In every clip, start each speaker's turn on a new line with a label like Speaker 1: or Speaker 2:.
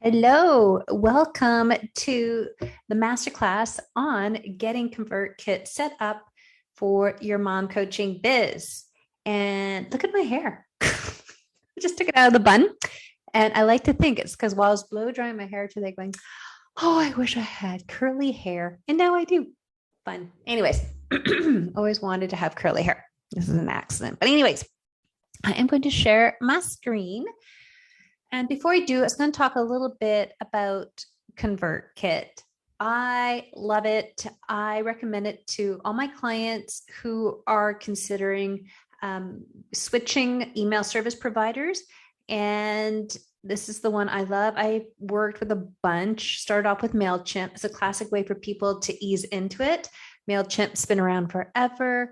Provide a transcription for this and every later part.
Speaker 1: Hello, welcome to the masterclass on getting ConvertKit set up for your mom coaching biz. And look at my hair. I just took it out of the bun. And I like to think it's because while I was blow drying my hair today, going, oh, I wish I had curly hair. And now I do. Fun. Anyways, always wanted to have curly hair. This is an accident. But, anyways, I am going to share my screen. And before I do, I was going to talk a little bit about ConvertKit. I love it. I recommend it to all my clients who are considering switching email service providers. And this is the one I love. I worked with a bunch, started off with MailChimp. It's a classic way for people to ease into it. MailChimp's been around forever,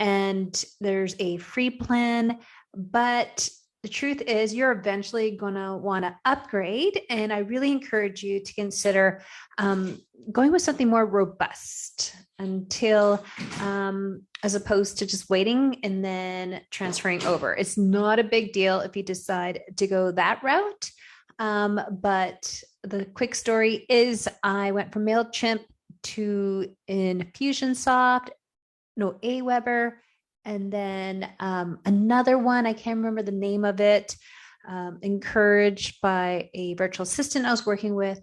Speaker 1: and there's a free plan, but the truth is you're eventually going to want to upgrade. And I really encourage you to consider going with something more robust until, as opposed to just waiting and then transferring over. It's not a big deal if you decide to go that route. But the quick story is I went from MailChimp to Infusionsoft, no Aweber, and then another one, I can't remember the name of it, encouraged by a virtual assistant I was working with.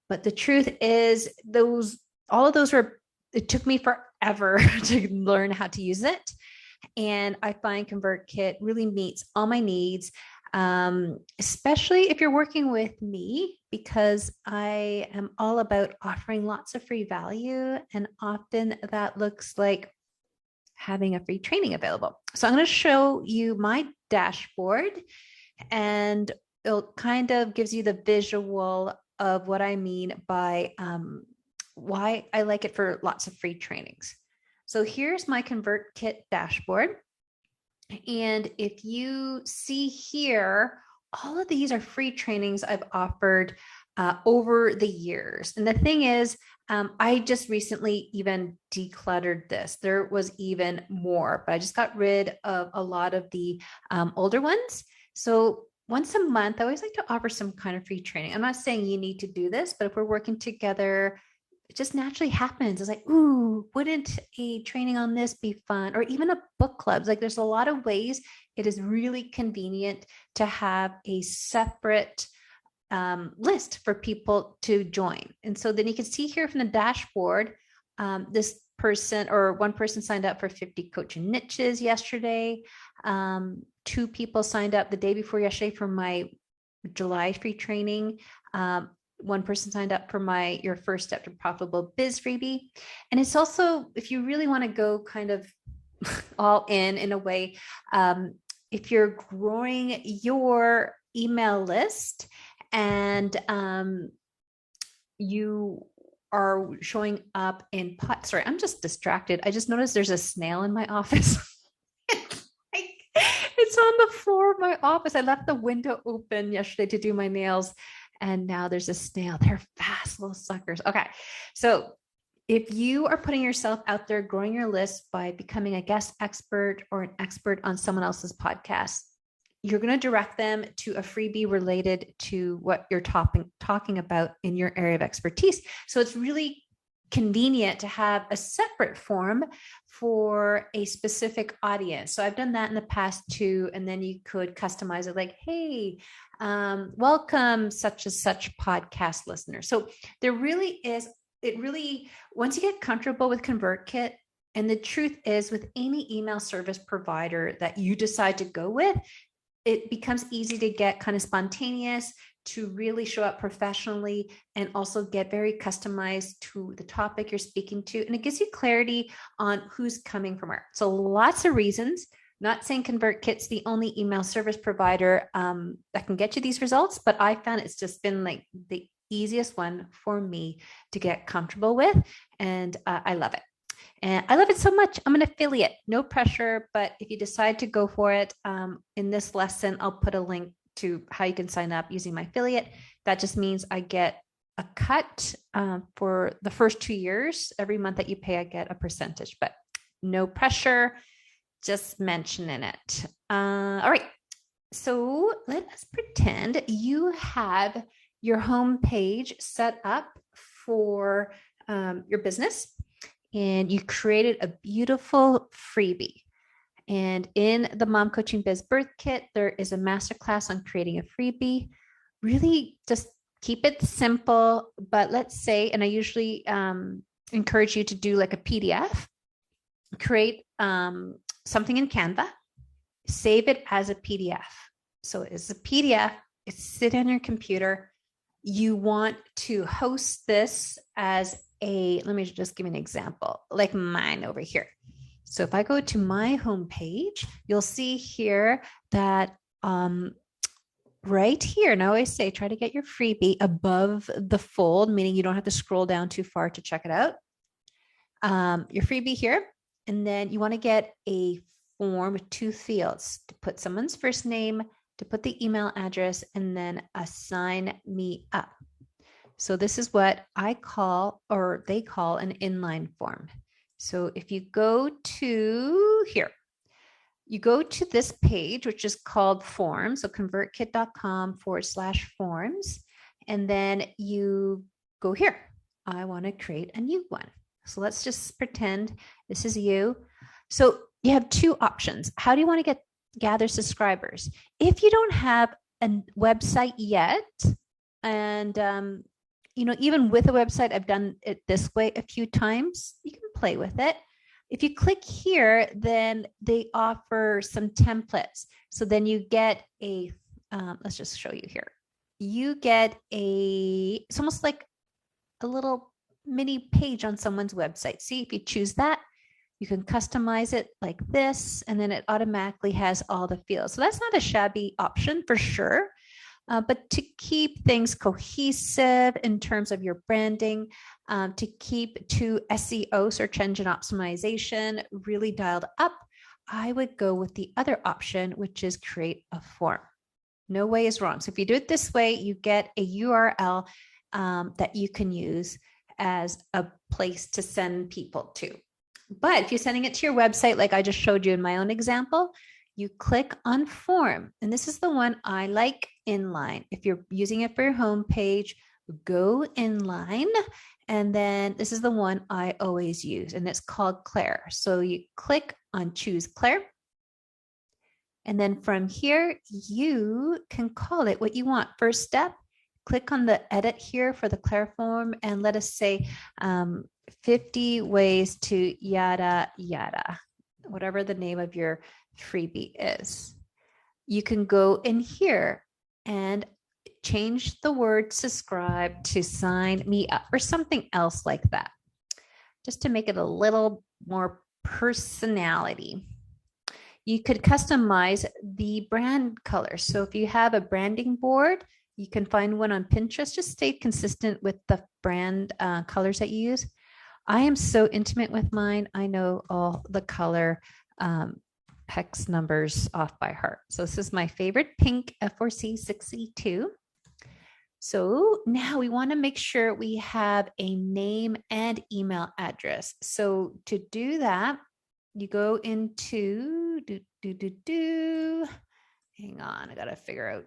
Speaker 1: But the truth is all of those it took me forever to learn how to use it. And I find ConvertKit really meets all my needs, especially if you're working with me, because I am all about offering lots of free value. And often that looks like having a free training available. So I'm going to show you my dashboard, and it kind of gives you the visual of what I mean by why I like it for lots of free trainings. So here's my ConvertKit dashboard. And if you see here, all of these are free trainings I've offered over the years. And the thing is, I just recently even decluttered this. There was even more, but I just got rid of a lot of the older ones. So once a month, I always like to offer some kind of free training. I'm not saying you need to do this, but if we're working together, it just naturally happens. It's like, ooh, wouldn't a training on this be fun? Or even a book club. Like there's a lot of ways it is really convenient to have a separate list for people to join. And so then you can see here from the dashboard, this person or one person signed up for 50 coaching niches yesterday. Two people signed up the day before yesterday for my July free training. One person signed up for my Your First Step to Profitable Biz freebie. And it's also, if you really want to go kind of all in a way, if you're growing your email list and you are showing up in sorry, I'm just distracted. I just noticed there's a snail in my office. It's on the floor of my office. I left the window open yesterday to do my nails, and now there's a snail. They're fast little suckers. Okay. So if you are putting yourself out there, growing your list by becoming a guest expert or an expert on someone else's podcast, you're going to direct them to a freebie related to what you're talking about in your area of expertise. So it's really convenient to have a separate form for a specific audience. So I've done that in the past too. And then you could customize it like, hey, welcome such and such podcast listener. So there really is, once you get comfortable with ConvertKit, and the truth is with any email service provider that you decide to go with, it becomes easy to get kind of spontaneous, to really show up professionally and also get very customized to the topic you're speaking to. And it gives you clarity on who's coming from where. So lots of reasons, not saying ConvertKit's the only email service provider that can get you these results, but I found it's just been like the easiest one for me to get comfortable with. And I love it. And I love it so much. I'm an affiliate, no pressure, but if you decide to go for it, in this lesson, I'll put a link to how you can sign up using my affiliate. That just means I get a cut for the first 2 years. Every month that you pay, I get a percentage, but no pressure, just mentioning it. All right. So let us pretend you have your home page set up for your business, and you created a beautiful freebie. And in the Mom Coaching Biz Birth Kit, there is a masterclass on creating a freebie. Really just keep it simple, but let's say, and I usually encourage you to do like a PDF, create something in Canva, save it as a PDF. So it's a PDF, it's sit on your computer. You want to host this as let me just give you an example, like mine over here. So if I go to my homepage, you'll see here that right here, and I always say, try to get your freebie above the fold, meaning you don't have to scroll down too far to check it out. Your freebie here, and then you want to get a form with 2 fields to put someone's first name, to put the email address, and then a sign me up. So this is what I call, or they call, an inline form. So if you go to here, you go to this page, which is called forms. So convertkit.com/forms. And then you go here. I want to create a new one. So let's just pretend this is you. So you have 2 options. How do you want to gather subscribers? If you don't have a website yet, and even with a website, I've done it this way a few times. You can play with it. If you click here, then they offer some templates. So then you get let's just show you here. You get it's almost like a little mini page on someone's website. See, if you choose that, you can customize it like this, and then it automatically has all the fields. So that's not a shabby option for sure. But to keep things cohesive in terms of your branding, to keep to SEO, search engine optimization, really dialed up, I would go with the other option, which is create a form. No way is wrong. So if you do it this way, you get a URL that you can use as a place to send people to. But if you're sending it to your website, like I just showed you in my own example, you click on form. And this is the one I like, inline. If you're using it for your home page, go inline. And then this is the one I always use, and it's called Claire. So you click on choose Claire. And then from here, you can call it what you want. First step, click on the edit here for the Claire form, and let us say 50 ways to yada, yada, whatever the name of your freebie is. You can go in here and change the word subscribe to sign me up or something else like that, just to make it a little more personality. You could customize the brand color. So if you have a branding board, you can find one on Pinterest. Just stay consistent with the brand colors that you use. I am so intimate with mine. I know all the color hex numbers off by heart. So this is my favorite pink F4C6E2. So now we want to make sure we have a name and email address. So to do that, you go into hang on, I gotta figure out.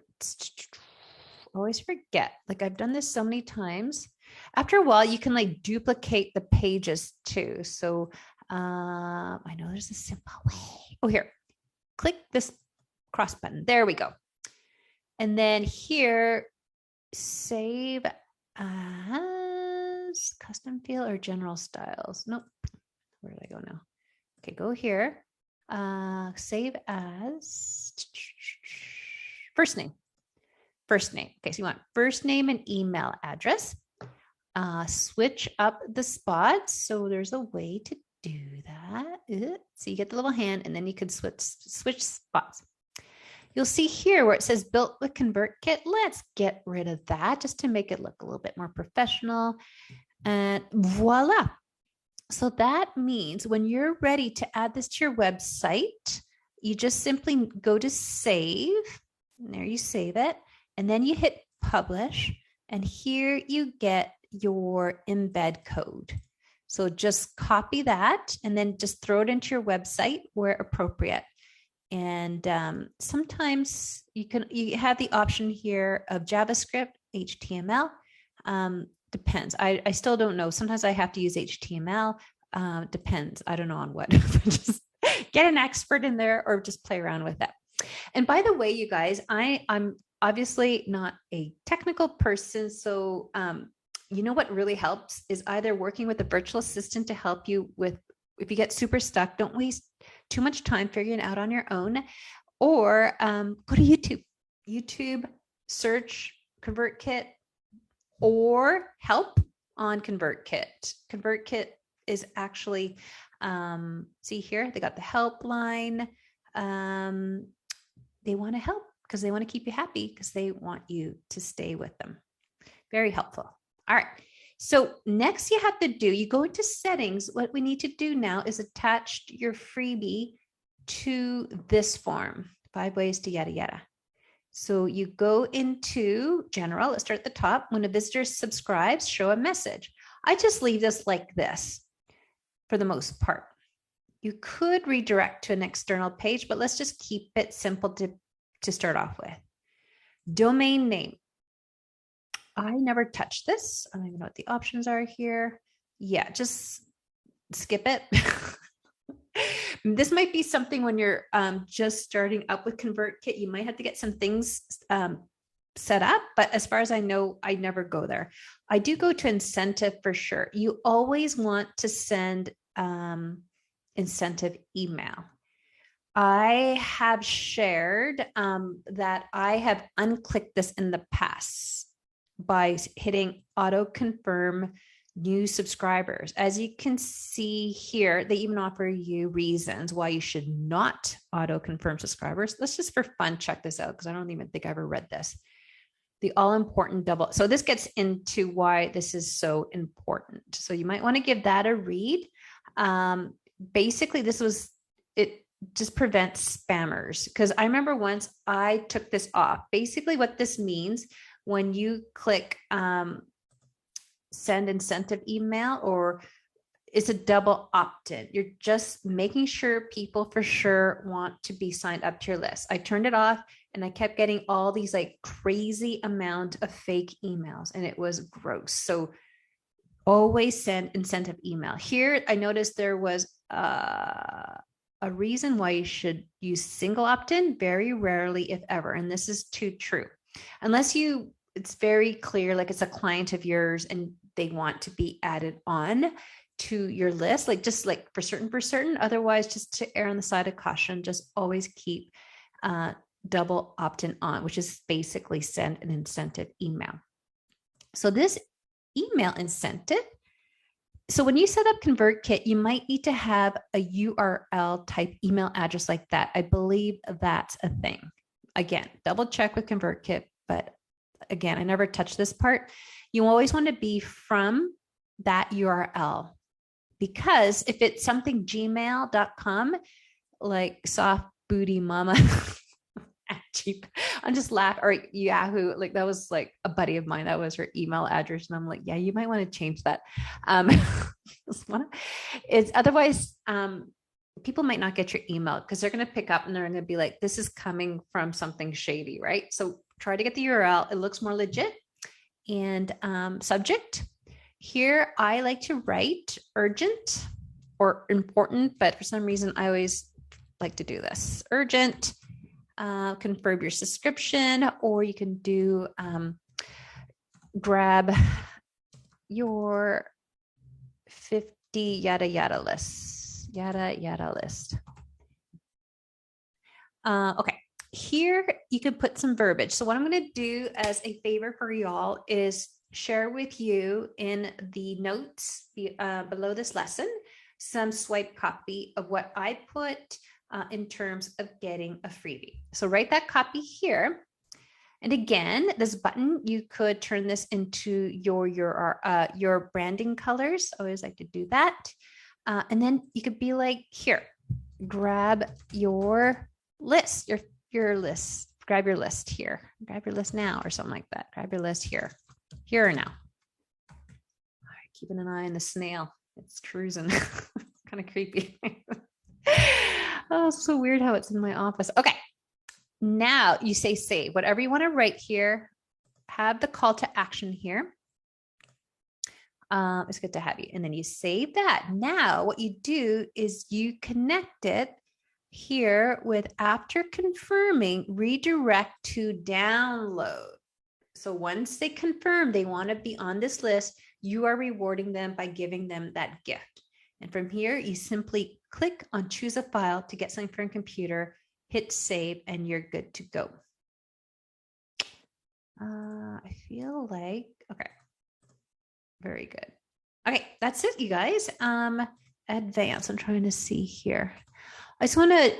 Speaker 1: Always forget. Like I've done this so many times. After a while, you can like duplicate the pages too. So I know there's a simple way. Oh, here, click this cross button. There we go. And then here, save as custom field or general styles. Nope. Where did I go now? Okay, go here. Save as first name. First name. Okay, so you want first name and email address. Switch up the spots. So there's a way to do that. So you get the little hand, and then you can switch spots. You'll see here where it says built with ConvertKit. Let's get rid of that just to make it look a little bit more professional. And voila. So that means when you're ready to add this to your website, you just simply go to save. And there you save it. And then you hit publish. And here you get your embed code. So just copy that and then just throw it into your website where appropriate. And sometimes you have the option here of JavaScript. HTML. Depends. I still don't know. Sometimes I have to use HTML. Depends. I don't know on what. Just get an expert in there or just play around with it. And by the way, you guys, I'm obviously not a technical person. So, you know what really helps is either working with a virtual assistant to help you with, if you get super stuck, don't waste too much time figuring it out on your own, or go to YouTube, search ConvertKit or help on ConvertKit. ConvertKit is actually, see here, they got the helpline. They want to help because they want to keep you happy because they want you to stay with them. Very helpful. All right. So next you have to do, you go into settings. What we need to do now is attach your freebie to this form, 5 ways to yada, yada. So you go into general, let's start at the top. When a visitor subscribes, show a message. I just leave this like this for the most part. You could redirect to an external page, but let's just keep it simple to start off with. Domain name. I never touch this. I don't even know what the options are here. Yeah, just skip it. This might be something when you're just starting up with ConvertKit, you might have to get some things set up, but as far as I know, I never go there. I do go to incentive for sure. You always want to send incentive email. I have shared that I have unclicked this in the past by hitting auto confirm new subscribers. As you can see here, they even offer you reasons why you should not auto confirm subscribers. Let's just for fun check this out because I don't even think I ever read this. The all important double. So this gets into why this is so important. So you might want to give that a read. Basically, it just prevents spammers, because I remember once I took this off. Basically what this means, when you click send incentive email, or it's a double opt-in, you're just making sure people for sure want to be signed up to your list. I turned it off and I kept getting all these like crazy amount of fake emails and it was gross. So always send incentive email. Here I noticed there was a reason why you should use single opt-in, very rarely if ever, and this is too true. Unless it's very clear, like it's a client of yours and they want to be added on to your list, like just like for certain. Otherwise, just to err on the side of caution, just always keep double opt-in on, which is basically send an incentive email. So this email incentive, so when you set up ConvertKit, you might need to have a URL type email address like that. I believe that's a thing. Again, double check with ConvertKit, but again, I never touched this part. You always want to be from that URL, because if it's something gmail.com, like soft booty mama, cheap, I'm just laugh, or Yahoo, like that was like a buddy of mine, that was her email address. And I'm like, yeah, you might want to change that. It's otherwise, people might not get your email because they're going to pick up and they're going to be like, this is coming from something shady, right? So try to get the URL. It looks more legit. And subject here, I like to write urgent or important, but for some reason I always like to do this urgent. Confirm your subscription, or you can do grab your 50 yada yada list. Okay, here you can put some verbiage. So what I'm going to do as a favor for y'all is share with you in the notes below this lesson some swipe copy of what I put in terms of getting a freebie. So write that copy here. And again, this button, you could turn this into your branding colors. I always like to do that. And then you could be like, here, grab your list, your list, grab your list here, grab your list now, or something like that. Grab your list here or now. All right, keeping an eye on the snail. It's cruising. Kind of creepy. Oh, it's so weird how it's in my office. Okay. Now you say save. Whatever you want to write here, have the call to action here. It's good to have you. And then you save that. Now, what you do is you connect it here with, after confirming, redirect to download. So once they confirm they want to be on this list, you are rewarding them by giving them that gift. And from here, you simply click on choose a file to get something from your computer, hit save, and you're good to go. I feel like, okay. Very good. Okay, that's it, you guys. Advanced, I'm trying to see here. I just want to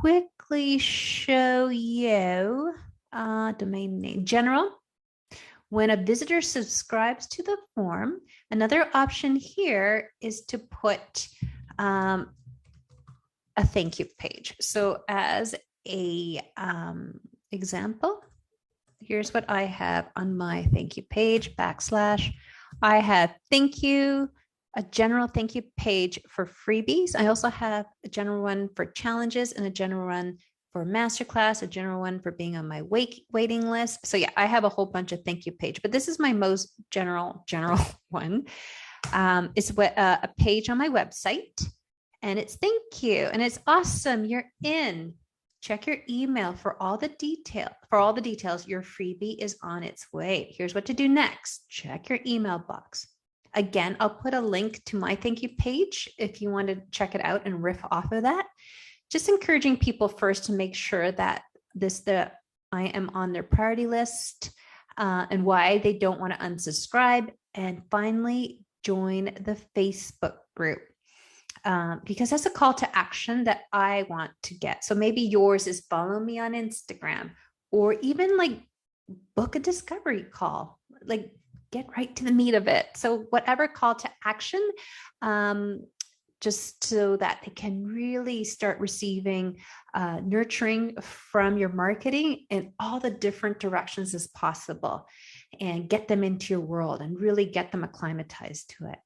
Speaker 1: quickly show you domain name, general. When a visitor subscribes to the form, another option here is to put a thank you page. So as a example, here's what I have on my thank you page, /. I have thank you, a general thank you page for freebies. I also have a general one for challenges and a general one for masterclass, a general one for being on my waiting list. So yeah, I have a whole bunch of thank you page, but this is my most general one. It's a page on my website, and it's thank you, and it's awesome. You're in. Check your email for all the detail. For all the details, your freebie is on its way. Here's what to do next. Check your email box. Again, I'll put a link to my thank you page if you want to check it out and riff off of that. Just encouraging people first to make sure that I am on their priority list, and why they don't want to unsubscribe. And finally, join the Facebook group. Because that's a call to action that I want to get. So maybe yours is follow me on Instagram, or even like book a discovery call, like get right to the meat of it. So whatever call to action, just so that they can really start receiving nurturing from your marketing in all the different directions as possible, and get them into your world and really get them acclimatized to it.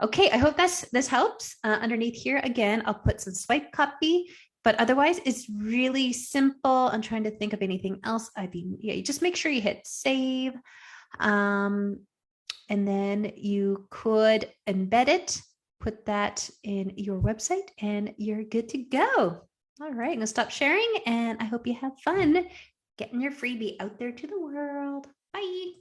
Speaker 1: Okay, I hope this helps. Underneath here, again, I'll put some swipe copy, but otherwise it's really simple. I'm trying to think of anything else. You just make sure you hit save. And then you could embed it, put that in your website, and you're good to go. All right, I'm gonna stop sharing, and I hope you have fun getting your freebie out there to the world. Bye.